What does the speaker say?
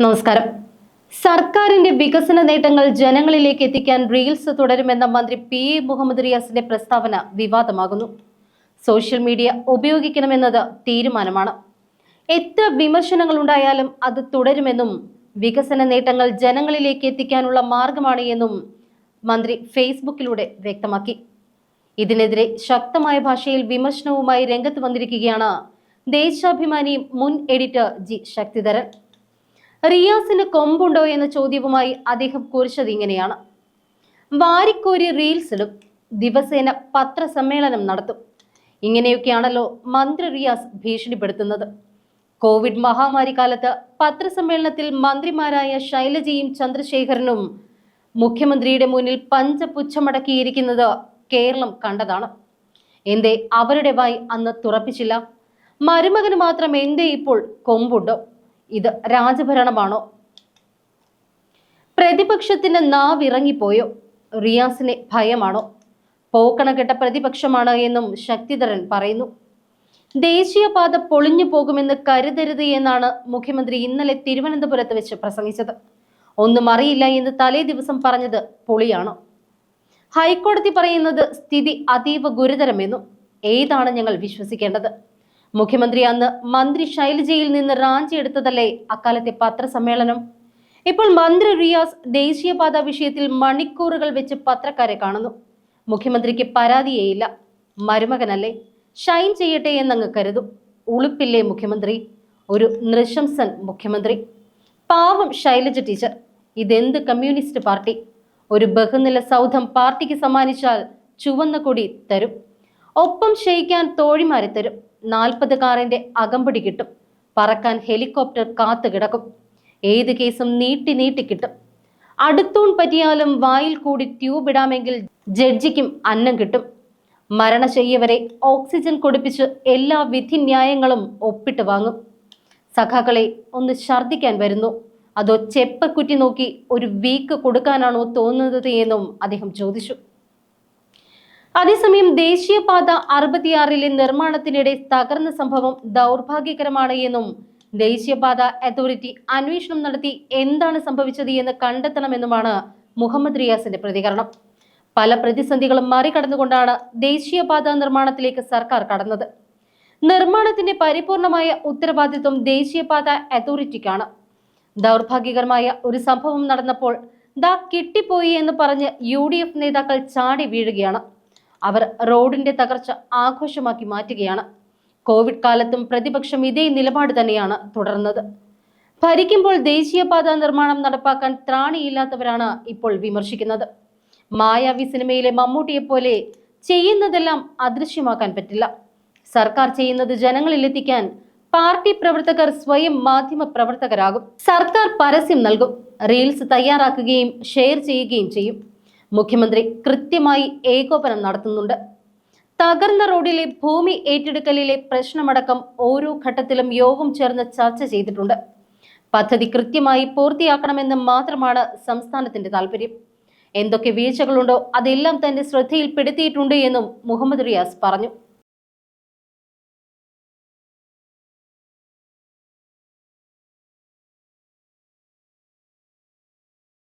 നമസ്കാരം. സർക്കാരിന്റെ വികസന നേട്ടങ്ങൾ ജനങ്ങളിലേക്ക് എത്തിക്കാൻ റീൽസ് തുടരുമെന്ന മന്ത്രി പി.എ. മുഹമ്മദ് റിയാസിന്റെ പ്രസ്താവന വിവാദമാകുന്നു. സോഷ്യൽ മീഡിയ ഉപയോഗിക്കണമെന്നത് തീരുമാനമാണ്. എത്ര വിമർശനങ്ങൾ ഉണ്ടായാലും അത് തുടരുമെന്നും വികസന നേട്ടങ്ങൾ ജനങ്ങളിലേക്ക് എത്തിക്കാനുള്ള മാർഗമാണ് എന്നും മന്ത്രി ഫേസ്ബുക്കിലൂടെ വ്യക്തമാക്കി. ഇതിനെതിരെ ശക്തമായ ഭാഷയിൽ വിമർശനവുമായി രംഗത്ത് വന്നിരിക്കുകയാണ് ദേശാഭിമാനി മുൻ എഡിറ്റർ ജി ശക്തിധരൻ. റിയാസിന് കൊമ്പുണ്ടോ എന്ന ചോദ്യവുമായി അദ്ദേഹം കുറിച്ചത് ഇങ്ങനെയാണ്: വാരിക്കോരി റീൽസ് ഇടും, ദിവസേന പത്രസമ്മേളനം നടത്തും. ഇങ്ങനെയൊക്കെയാണല്ലോ മന്ത്രി റിയാസ് ഭീഷണിപ്പെടുത്തുന്നത്. കോവിഡ് മഹാമാരി കാലത്ത് പത്രസമ്മേളനത്തിൽ മന്ത്രിമാരായ ശൈലജയും ചന്ദ്രശേഖരനും മുഖ്യമന്ത്രിയുടെ മുന്നിൽ പഞ്ചപുച്ഛമടക്കിയിരിക്കുന്നത് കേരളം കണ്ടതാണ്. എന്തേ അവരുടെ വായി അന്ന് തുറപ്പിച്ചില്ല? മരുമകന് മാത്രം എന്തേ ഇപ്പോൾ കൊമ്പുണ്ടോ? ഇത് രാജഭരണമാണോ? പ്രതിപക്ഷത്തിന് നാവിറങ്ങിപ്പോയോ? റിയാസിനെ ഭയമാണോ? പോക്കണക്കെട്ട പ്രതിപക്ഷമാണ് എന്നും ശക്തിധരൻ പറയുന്നു. ദേശീയപാത പൊളിഞ്ഞു പോകുമെന്ന് കരുതരുത് എന്നാണ് മുഖ്യമന്ത്രി ഇന്നലെ തിരുവനന്തപുരത്ത് വെച്ച് പ്രസംഗിച്ചത്. ഒന്നും അറിയില്ല എന്ന് തലേ ദിവസം പറഞ്ഞത് പൊളിയാണോ? ഹൈക്കോടതി പറയുന്നത് സ്ഥിതി അതീവ ഗുരുതരമെന്നും. ഏതാണ് ഞങ്ങൾ വിശ്വസിക്കേണ്ടത്? മുഖ്യമന്ത്രി അന്ന് മന്ത്രി ശൈലജയിൽ നിന്ന് റാഞ്ചി എടുത്തതല്ലേ അക്കാലത്തെ പത്രസമ്മേളനം? ഇപ്പോൾ മന്ത്രി റിയാസ് ദേശീയപാത വിഷയത്തിൽ മണിക്കൂറുകൾ വെച്ച് പത്രക്കാരെ കാണുന്നു. മുഖ്യമന്ത്രിക്ക് പരാതിയേയില്ല, മരുമകനല്ലേ, ഷൈൻ ചെയ്യട്ടെ എന്നങ്ങ് കരുതും. ഉളുപ്പില്ലേ മുഖ്യമന്ത്രി? ഒരു നൃശംസൻ മുഖ്യമന്ത്രി. പാവം ശൈലജ ടീച്ചർ. ഇതെന്ത് കമ്മ്യൂണിസ്റ്റ് പാർട്ടി? ഒരു ബഹുനില സൗധം പാർട്ടിക്ക് സമ്മാനിച്ചാൽ ചുവന്ന കൊടി തരും, ഒപ്പം ക്ഷയിക്കാൻ തോഴിമാരെ തരും, 40 കാറിന്റെ അകമ്പടി കിട്ടും, പറക്കാൻ ഹെലികോപ്റ്റർ കാത്തു കിടക്കും, ഏത് കേസും നീട്ടി നീട്ടി കിട്ടും. അടുത്തൂൺ പറ്റിയാലും വായിൽ കൂടി ട്യൂബ് ഇടാമെങ്കിൽ ജഡ്ജിക്കും അന്നം കിട്ടും. മരണശയ്യവരെ ഓക്സിജൻ കൊടുപ്പിച്ച് എല്ലാ വിധിന്യായങ്ങളും ഒപ്പിട്ട് വാങ്ങും. സഖാക്കളെ, ഒന്ന് ഛർദ്ദിക്കാൻ വരുന്നു, അതോ ചെപ്പക്കുറ്റി നോക്കി ഒരു വീക്ക് കൊടുക്കാനാണോ തോന്നുന്നത് എന്നും അദ്ദേഹം ചോദിച്ചു. അതേസമയം ദേശീയപാത 66 നിർമ്മാണത്തിനിടെ തകർന്ന സംഭവം ദൗർഭാഗ്യകരമാണ് എന്നും ദേശീയപാത അതോറിറ്റി അന്വേഷണം നടത്തി എന്താണ് സംഭവിച്ചത് എന്ന് കണ്ടെത്തണമെന്നുമാണ് മുഹമ്മദ് റിയാസിന്റെ പ്രതികരണം. പല പ്രതിസന്ധികളും മറികടന്നുകൊണ്ടാണ് ദേശീയപാത നിർമ്മാണത്തിലേക്ക് സർക്കാർ കടന്നത്. നിർമ്മാണത്തിന്റെ പരിപൂർണമായ ഉത്തരവാദിത്വം ദേശീയപാത അതോറിറ്റിക്കാണ്. ദൗർഭാഗ്യകരമായ ഒരു സംഭവം നടന്നപ്പോൾ ദാ കിട്ടിപ്പോയി എന്ന് പറഞ്ഞ് UDF നേതാക്കൾ ചാടി വീഴുകയാണ്. അവർ റോഡിന്റെ തകർച്ച ആഘോഷമാക്കി മാറ്റുകയാണ്. കോവിഡ് കാലത്തും പ്രതിപക്ഷം ഇതേ നിലപാട് തന്നെയാണ് തുടർന്നത്. ഭരിക്കുമ്പോൾ ദേശീയപാത നിർമ്മാണം നടപ്പാക്കാൻ ത്രാണിയില്ലാത്തവരാണ് ഇപ്പോൾ വിമർശിക്കുന്നത്. മായാവി സിനിമയിലെ മമ്മൂട്ടിയെ പോലെ ചെയ്യുന്നതെല്ലാം അദൃശ്യമാക്കാൻ പറ്റില്ല. സർക്കാർ ചെയ്യുന്നത് ജനങ്ങളിലെത്തിക്കാൻ പാർട്ടി പ്രവർത്തകർ സ്വയം മാധ്യമ പ്രവർത്തകരാകും. സർക്കാർ പരസ്യം നൽകും, റീൽസ് തയ്യാറാക്കുകയും ഷെയർ ചെയ്യുകയും ചെയ്യും. മുഖ്യമന്ത്രി കൃത്യമായി ഏകോപനം നടത്തുന്നുണ്ട്. തകർന്ന റോഡിലെ ഭൂമി ഏറ്റെടുക്കലിലെ പ്രശ്നമടക്കം ഓരോ ഘട്ടത്തിലും യോഗം ചേർന്ന് ചർച്ച ചെയ്തിട്ടുണ്ട്. പദ്ധതി കൃത്യമായി പൂർത്തിയാക്കണമെന്ന് മാത്രമാണ് സംസ്ഥാനത്തിന്റെ താല്പര്യം. എന്തൊക്കെ വീഴ്ചകളുണ്ടോ അതെല്ലാം തന്റെ ശ്രദ്ധയിൽപ്പെടുത്തിയിട്ടുണ്ട് എന്നും മുഹമ്മദ് റിയാസ് പറഞ്ഞു.